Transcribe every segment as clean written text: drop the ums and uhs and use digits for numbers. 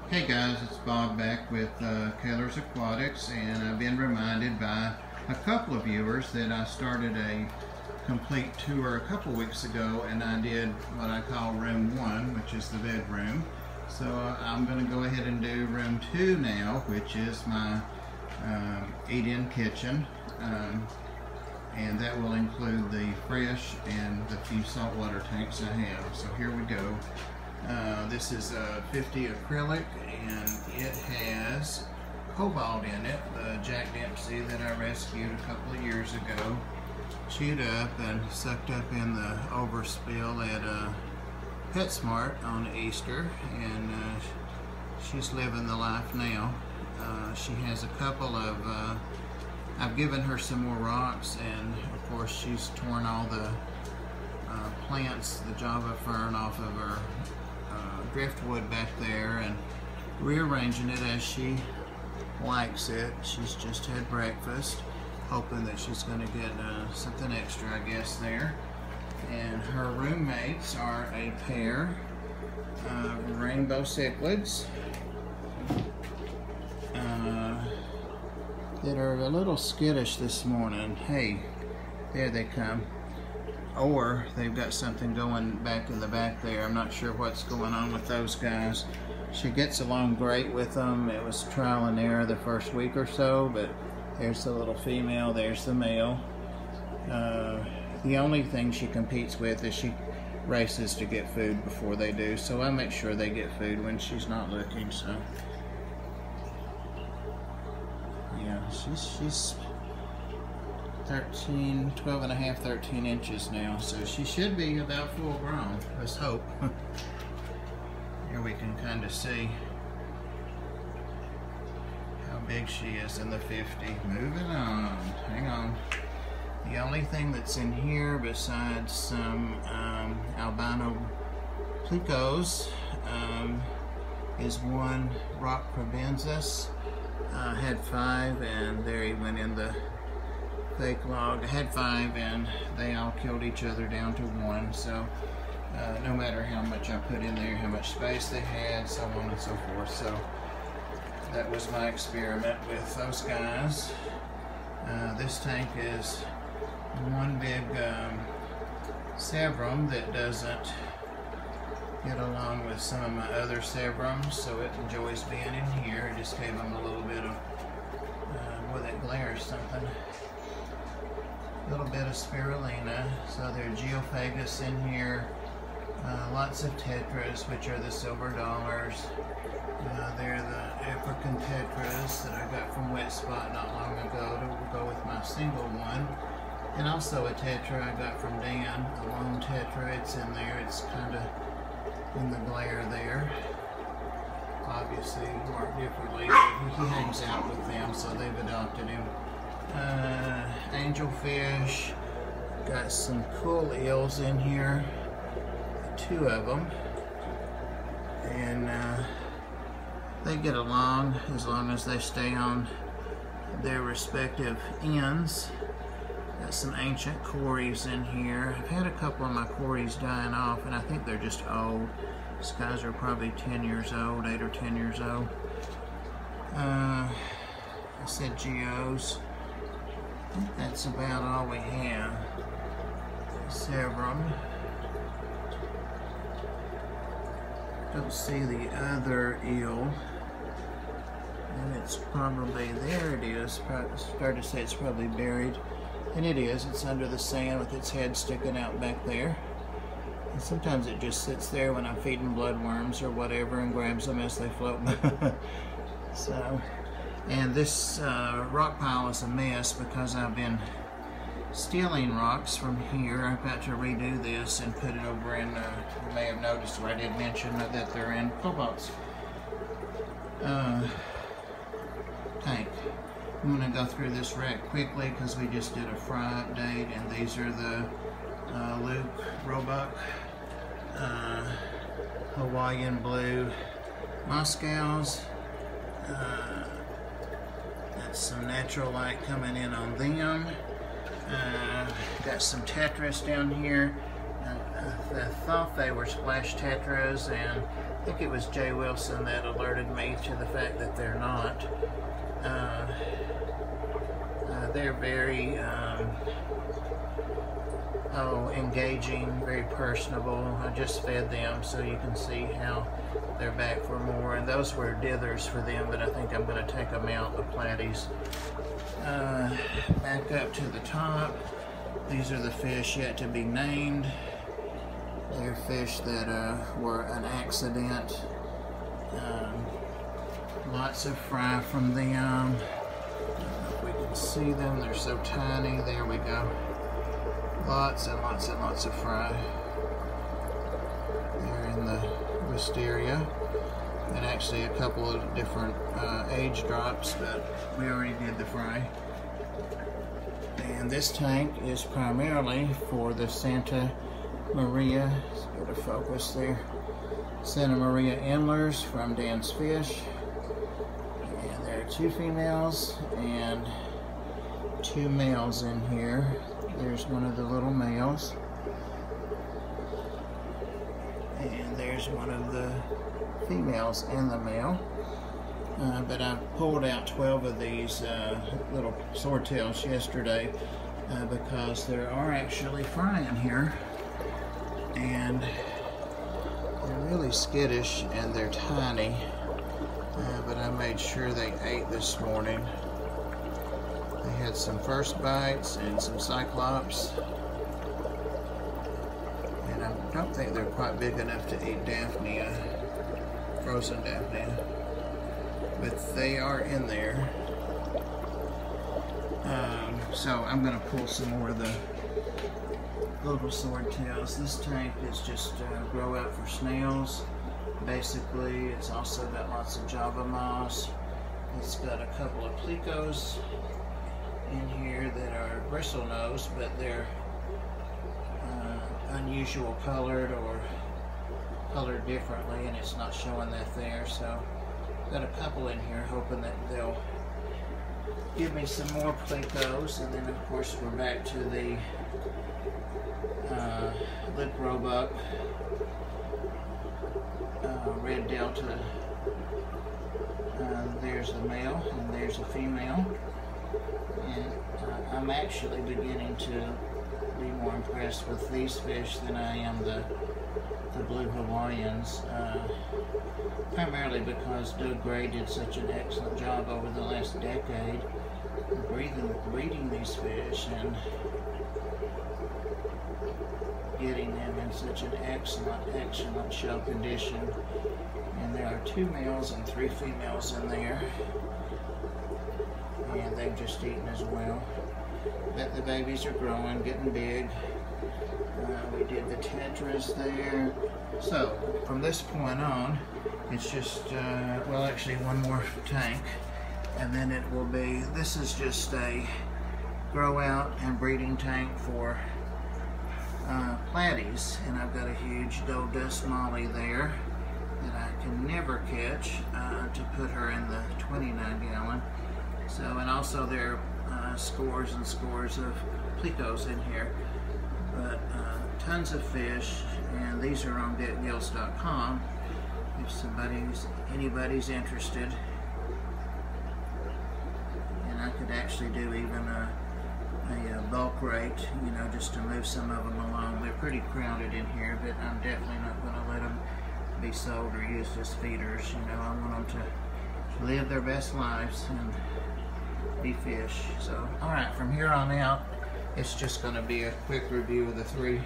Hey guys, it's Bob back with Kaler's Aquatics, and I've been reminded by a couple of viewers that I started a complete tour a couple weeks ago, and I did what I call room 1, which is the bedroom. So I'm going to go ahead and do room 2 now, which is my eat-in kitchen, and that will include the fresh and the few saltwater tanks I have. So here we go. This is a 50 acrylic, and it has cobalt in it, the Jack Dempsey that I rescued a couple of years ago, chewed up and sucked up in the overspill at PetSmart on Easter, and she's living the life now. She has a couple of, I've given her some more rocks, and of course she's torn all the plants, the Java fern off of her driftwood back there and rearranging it as she likes it. She's just had breakfast, hoping that she's going to get something extra, I guess, there. And her roommates are a pair of rainbow cichlids that are a little skittish this morning. Hey, there they come. Or they've got something going back in the back there. I'm not sure what's going on with those guys. She gets along great with them. It was trial and error the first week or so, but there's the little female, there's the male. The only thing she competes with is she races to get food before they do, so I make sure they get food when she's not looking. So yeah, she's 12 and a half, 13 inches now, so she should be about full grown. Let's hope. Here we can kind of see how big she is in the 50. Moving on. Hang on. The only thing that's in here besides some albino plecos is one rock probensis. I had 5, and there he went in the fake log. I had 5, and they all killed each other down to 1. So no matter how much I put in there, how much space they had, so on and so forth. So that was my experiment with those guys. This tank is one big Severum that doesn't get along with some of my other Severums, so it enjoys being in here. I just gave them a little bit of boy, that glare or something. A little bit of spirulina. So there's geophagus in here. Lots of tetras, which are the silver dollars. They're the African tetras that I got from Wet Spot not long ago to go with my single one. And also a tetra I got from Dan, a lone tetra. It's in there. It's kind of in the glare there. Obviously marked differently, but he hangs out with them, so they've adopted him. Angelfish, got some cool eels in here, 2 of them, and they get along as long as they stay on their respective ends. Got some ancient cories in here. I've had a couple of my cories dying off, and I think they're just old. These guys are probably 10 years old, 8 or 10 years old. I said geos. I think that's about all we have. Severum. Don't see the other eel. And it's probably, there it is. Started to say it's probably buried. And it is. It's under the sand with its head sticking out back there. And sometimes it just sits there when I'm feeding bloodworms or whatever and grabs them as they float. So. And this rock pile is a mess because I've been stealing rocks from here. I've got to redo this and put it over in, you may have noticed where I did mention that they're in cobalt's tank. I'm going to go through this rack quickly because we just did a fry update, and these are the Luke Roebuck Hawaiian Blue Moscows. That's some natural light coming in on them. Got some tetras down here. I thought they were splash tetras, and I think it was Jay Wilson that alerted me to the fact that they're not. They're very engaging, very personable. I just fed them so you can see how they're back for more, and those were dithers for them, but I think I'm going to take them out, the platies. Back up to the top, these are the fish yet to be named. They're fish that were an accident. Lots of fry from them. I don't know if we can see them, they're so tiny. There we go. Lots and lots and lots of fry. They're in the wisteria. And actually a couple of different age drops, but we already did the fry. And this tank is primarily for the Santa Maria, let's go to focus there, Santa Maria Endlers from Dan's Fish. And there are 2 females and 2 males in here. There's one of the little males. And there's one of the females and the male. But I pulled out 12 of these little swordtails yesterday because there are actually fry in here. And they're really skittish and they're tiny. But I made sure they ate this morning. They had some first bites and some cyclops. And I don't think they're quite big enough to eat Daphnia, frozen Daphnia. But they are in there. So I'm going to pull some more of the little swordtails. This tank is just grow out for snails. Basically, it's also got lots of Java moss. It's got a couple of plecos in here that are bristlenose, but they're unusual colored or colored differently, and it's not showing that there. So got a couple in here, hoping that they'll give me some more plecos. And then of course we're back to the lip roebuck, red delta. There's the male and there's a female, and I'm actually beginning to be more impressed with these fish than I am the blue Hawaiians, primarily because Doug Gray did such an excellent job over the last decade breeding these fish and getting them in such an excellent show condition. And there are 2 males and 3 females in there, and they've just eaten as well. But the babies are growing, getting big. We did the tetras there. So from this point on, it's just well, actually one more tank, and then it will be, this is just a grow out and breeding tank for platies. And I've got a huge doe dust molly there that I can never catch to put her in the 29 gallon. So, and also there are scores and scores of plecos in here. But tons of fish, and these are on getgills.com if anybody's interested. And I could actually do even a bulk rate, you know, just to move some of them along. They're pretty crowded in here, but I'm definitely not going to let them be sold or used as feeders. You know, I want them to live their best lives and be fish. So, alright, from here on out, it's just going to be a quick review of the 3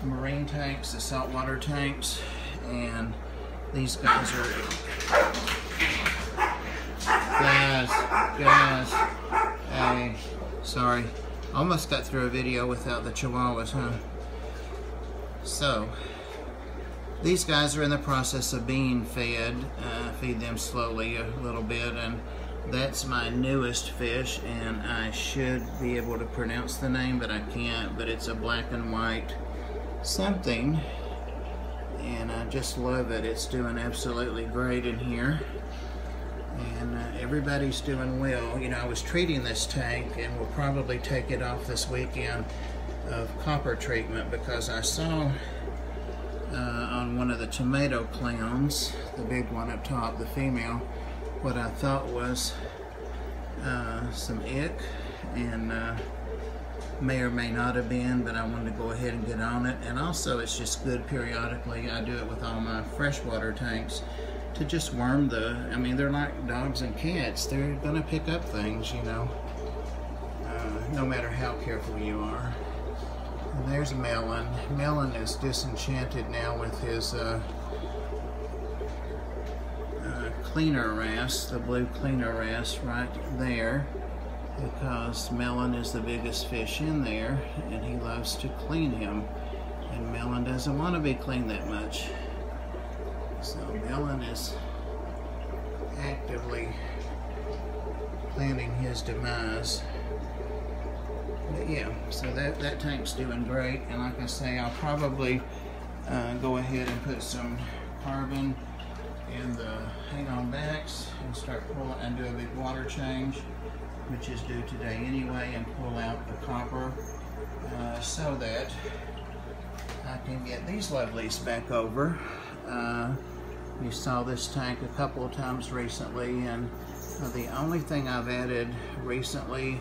marine tanks, the saltwater tanks, and these guys are... Guys, hey, sorry, almost got through a video without the chihuahuas, huh? So, these guys are in the process of being fed. Feed them slowly a little bit, and that's my newest fish, and I should be able to pronounce the name, but I can't. But it's a black and white something, and I just love it. It's doing absolutely great in here, and everybody's doing well. You know, I was treating this tank, and we'll probably take it off this weekend of copper treatment, because I saw on one of the tomato clowns, the big one up top, the female, what I thought was some ick, and may or may not have been, but I wanted to go ahead and get on it. And also it's just good periodically, I do it with all my freshwater tanks, to just worm I mean, they're like dogs and cats, they're gonna pick up things, you know, no matter how careful you are. And there's Melon. Melon is disenchanted now with his cleaner wrasse, the blue cleaner wrasse right there, because Melon is the biggest fish in there and he loves to clean him, and Melon doesn't want to be cleaned that much. So Melon is actively planning his demise. But yeah, so that tank's doing great, and like I say, I'll probably go ahead and put some carbon in the hang-on backs and start pulling and do a big water change, which is due today anyway, and pull out the copper so that I can get these lovelies back over. You saw this tank a couple of times recently, and the only thing I've added recently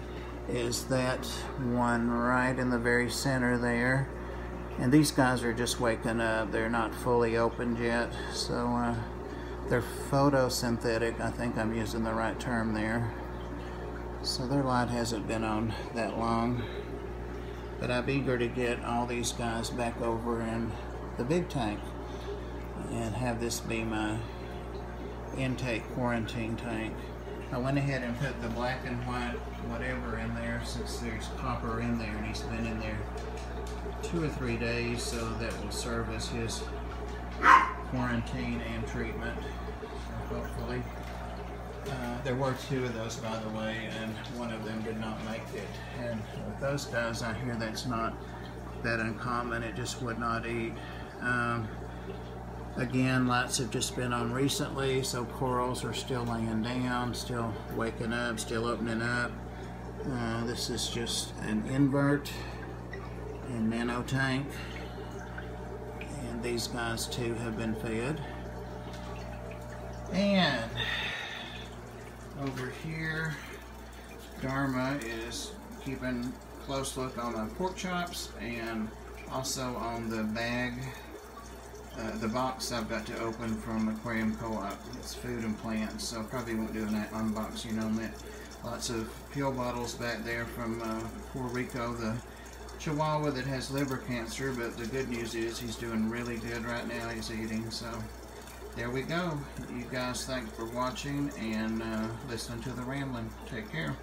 is that one right in the very center there, and these guys are just waking up. They're not fully opened yet, so they're photosynthetic. I think I'm using the right term there. So their light hasn't been on that long, but I'm eager to get all these guys back over in the big tank and have this be my intake quarantine tank. I went ahead and put the black and white whatever in there, since there's copper in there and he's been in there 2 or 3 days, so that will serve as his quarantine and treatment. So hopefully, there were 2 of those, by the way, and one of them did not make it. And with those guys, I hear that's not that uncommon. It just would not eat. Again, lights have just been on recently, so corals are still laying down, still waking up, still opening up. This is just an invert and nano tank, and these guys too have been fed. And over here, Dharma is keeping a close look on my pork chops, and also on the bag. The box I've got to open from Aquarium Co-op. It's food and plants, so probably won't do an unboxing on that. Lots of pill bottles back there from poor Rico, the Chihuahua that has liver cancer, but the good news is he's doing really good right now. He's eating, so there we go. You guys, thanks for watching and listening to the rambling. Take care.